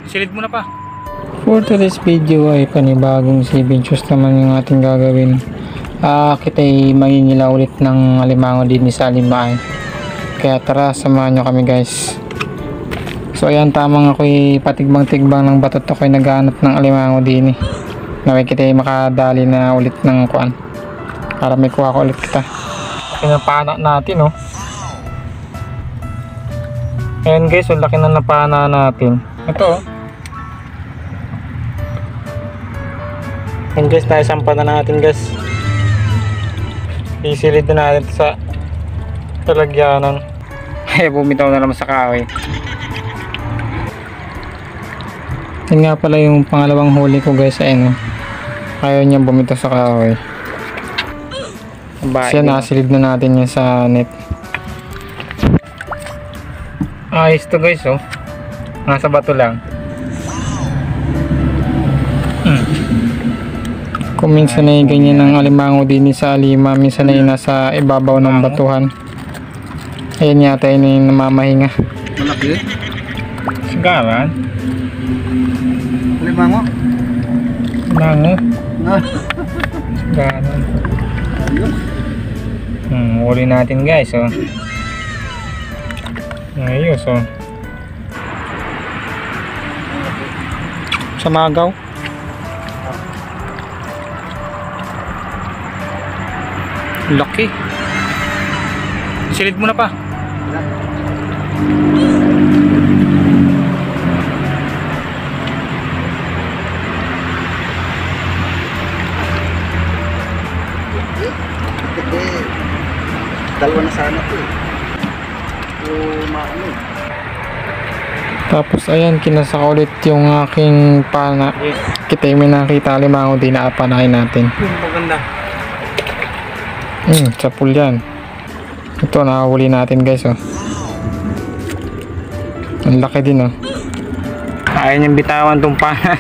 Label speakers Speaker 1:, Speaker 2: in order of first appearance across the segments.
Speaker 1: Silid mo na pa.
Speaker 2: For today's video ay panibagong adventures naman yung ating gagawin. Kita ay mangingila ulit ng alimango din sa Alimaan. Kaya tara, samahan nyo kami guys. So ayan, tamang ako'y patigbang-tigbang ng batot. Ako'y naghahanap ng alimango din eh. Naway kita ay makadali na ulit ng kuan. Para may kuha ko ulit kita. Pinapana natin oh. Ayan guys, ang laki na napana natin. Ito oh. Ayan guys, naisampa na natin guys. Isilid na natin sa talagyanan. Ay, bumitaw na naman sa kahoy. Yan nga pala yung pangalawang huli ko guys. Ayan o. Ayaw niya bumitaw sa kahoy. Siya, nasilid na natin yan sa net. Ayos to guys oh. Nasa bato lang. Kung minsan ay ganyan ang alimango din sa alima, minsan ay nasa ibabaw ng batuhan. Ayan yata yun yung namamahinga.
Speaker 1: Malaki?
Speaker 2: Sigaran?
Speaker 1: Alimango?
Speaker 2: Alimango? Sigaran. Huli natin guys oh. Ayos oh. Sa magaw. Laki. Silid mo na pa.
Speaker 1: Dalawa na sana to eh.
Speaker 2: Tapos ayan, kinasa ko ulit yung aking pana. Kita yung may nakita alimango din na apanahin natin.
Speaker 1: Maganda.
Speaker 2: Sa pool yan. Ito, nakahuli natin guys oh. Ang laki din oh. Ayaw niyang bitawan itong pana.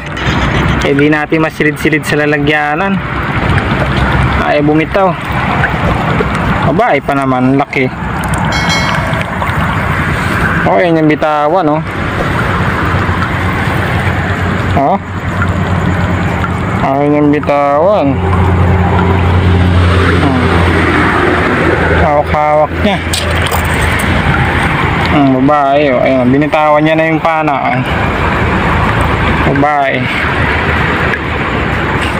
Speaker 2: Kaya di natin masilid-silid sa lalagyanan. Ayaw bumitaw. Abay pa naman, laki. Oh, ayaw niyang bitawan oh. Oh. Ayaw niyang bitawan. Hawak-hawak niya. Babae oh. Ayun, binitawan niya na yung pana. Babae.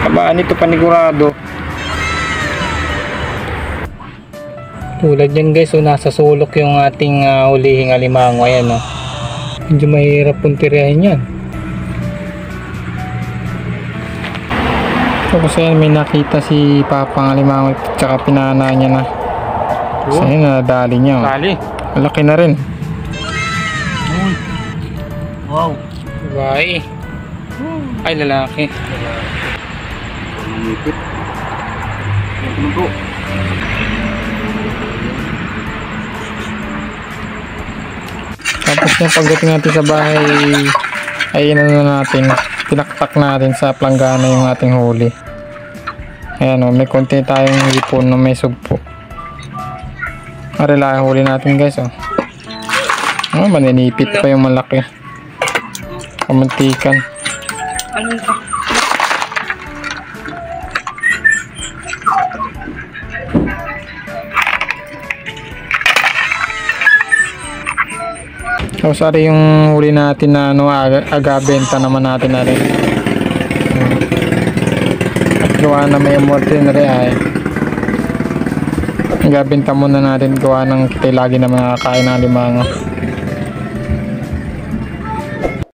Speaker 2: Kabaan ito panigurado. Tulad yan guys oh, nasa sulok yung ating hulihing alimango. Ayan oh. Medyo mahirap puntiryahin yan. Tapos ayan, may nakita si Papang alimango at saka pinana niya na. So ayun, nadali niya oh.
Speaker 1: Dali.
Speaker 2: Malaki na rin.
Speaker 1: Wow.
Speaker 2: Babae. Ay, lalaki.
Speaker 1: Ngipit. Ito.
Speaker 2: Tapos yung pagdating natin sa bahay ay na natin, pinaktak natin sa planggana yung ating huli. Ayan o, may konti tayong ipon na may sugpo. Arila, huli natin guys o. Maninipit pa yung malaki. Kamantikan.
Speaker 1: Ano ito?
Speaker 2: Tapos ari yung huli natin na ano, agabenta naman natin na rin. At gawa na may amorte na rin ay agabenta muna natin, gawa ng kita lagi naman nakakain ng alimango.